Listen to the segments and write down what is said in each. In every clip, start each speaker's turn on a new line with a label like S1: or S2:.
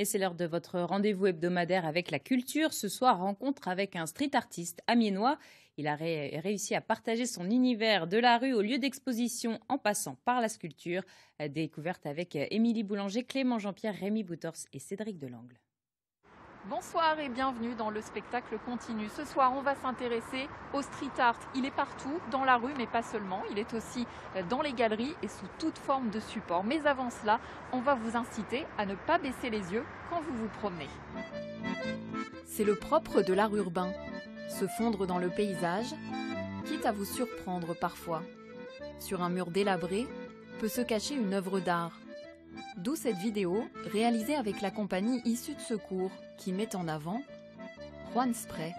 S1: Et c'est l'heure de votre rendez-vous hebdomadaire avec la culture. Ce soir, rencontre avec un street artiste amiénois. Il a réussi à partager son univers de la rue au lieu d'exposition en passant par la sculpture. Découverte avec Émilie Boulanger, Clément Jean-Pierre, Rémi Boutors et Cédric Delangle.
S2: Bonsoir et bienvenue dans le spectacle continu. Ce soir, on va s'intéresser au street art. Il est partout, dans la rue, mais pas seulement. Il est aussi dans les galeries et sous toute forme de support. Mais avant cela, on va vous inciter à ne pas baisser les yeux quand vous vous promenez. C'est le propre de l'art urbain. Se fondre dans le paysage, quitte à vous surprendre parfois. Sur un mur délabré peut se cacher une œuvre d'art. D'où cette vidéo réalisée avec la compagnie Issue de Secours qui met en avant Juan Spray.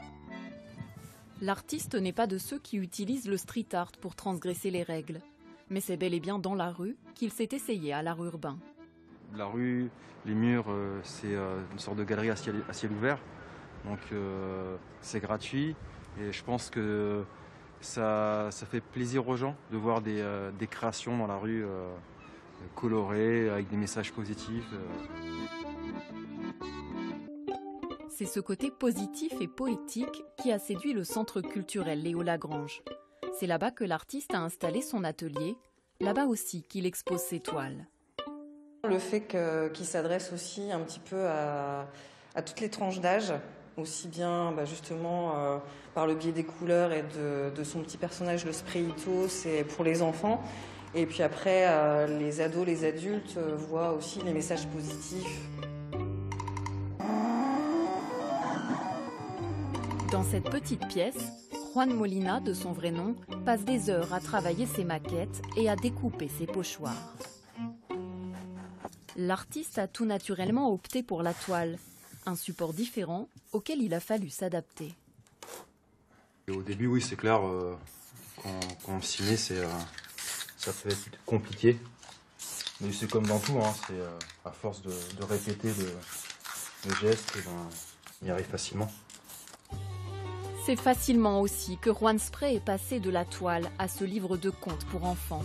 S2: L'artiste n'est pas de ceux qui utilisent le street art pour transgresser les règles, mais c'est bel et bien dans la rue qu'il s'est essayé à l'art urbain.
S3: La rue, les murs, c'est une sorte de galerie à ciel ouvert, donc c'est gratuit et je pense que ça fait plaisir aux gens de voir des créations dans la rue colorées, avec des messages positifs.
S2: C'est ce côté positif et poétique qui a séduit le centre culturel Léo Lagrange. C'est là-bas que l'artiste a installé son atelier, là-bas aussi qu'il expose ses toiles.
S4: Le fait qu'il s'adresse aussi un petit peu à toutes les tranches d'âge, aussi bien justement par le biais des couleurs et de son petit personnage, le Sprayito, c'est pour les enfants. Et puis après, les ados, les adultes voient aussi les messages positifs.
S2: Dans cette petite pièce, Juan Molina, de son vrai nom, passe des heures à travailler ses maquettes et à découper ses pochoirs. L'artiste a tout naturellement opté pour la toile, un support différent auquel il a fallu s'adapter.
S3: Au début, oui, c'est clair, quand on s'y met, ça peut être compliqué. Mais c'est comme dans tout, hein, c'est à force de répéter le geste, on y arrive facilement.
S2: C'est facilement aussi que Juan Spray est passé de la toile à ce livre de contes pour enfants.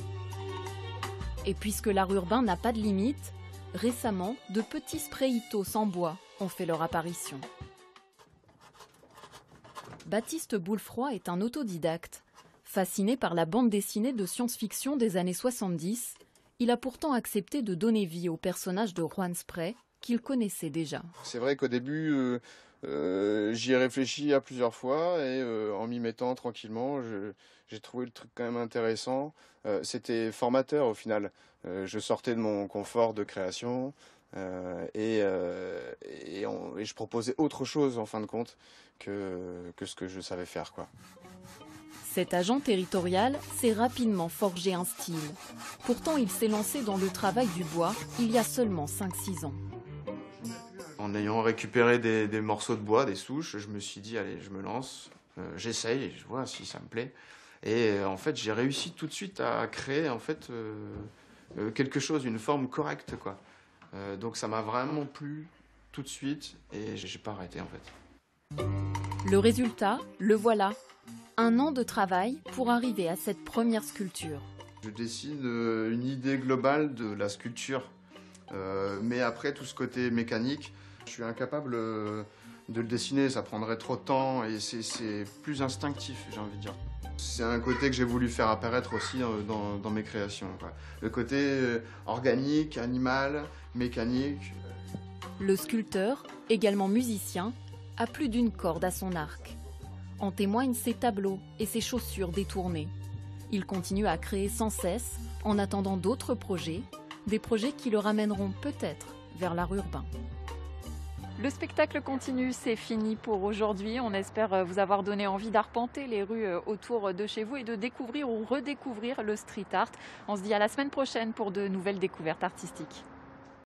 S2: Et puisque l'art urbain n'a pas de limite, récemment, de petits sprayitos en bois ont fait leur apparition. Baptiste Boulefroy est un autodidacte. Fasciné par la bande dessinée de science-fiction des années 70, il a pourtant accepté de donner vie au personnage de Juan Spray qu'il connaissait déjà.
S5: C'est vrai qu'au début, j'y ai réfléchi à plusieurs fois et en m'y mettant tranquillement, j'ai trouvé le truc quand même intéressant. C'était formateur au final. Je sortais de mon confort de création et je proposais autre chose en fin de compte que ce que je savais faire, quoi.
S2: Cet agent territorial s'est rapidement forgé un style. Pourtant, il s'est lancé dans le travail du bois il y a seulement 5-6 ans.
S5: En ayant récupéré des morceaux de bois, des souches, je me suis dit, allez, je me lance, j'essaye, et je vois si ça me plaît. Et en fait, j'ai réussi tout de suite à créer en fait, quelque chose, une forme correcte, quoi. Donc ça m'a vraiment plu tout de suite et j'ai pas arrêté en fait.
S2: Le résultat, le voilà. 1 an de travail pour arriver à cette première sculpture.
S5: Je dessine une idée globale de la sculpture, mais après tout ce côté mécanique, je suis incapable de le dessiner, ça prendrait trop de temps et c'est plus instinctif, j'ai envie de dire. C'est un côté que j'ai voulu faire apparaître aussi dans mes créations, quoi. Le côté organique, animal, mécanique.
S2: Le sculpteur, également musicien, a plus d'une corde à son arc. En témoignent ses tableaux et ses chaussures détournées. Il continue à créer sans cesse en attendant d'autres projets, des projets qui le ramèneront peut-être vers l'art urbain. Le spectacle continue, c'est fini pour aujourd'hui. On espère vous avoir donné envie d'arpenter les rues autour de chez vous et de découvrir ou redécouvrir le street art. On se dit à la semaine prochaine pour de nouvelles découvertes artistiques.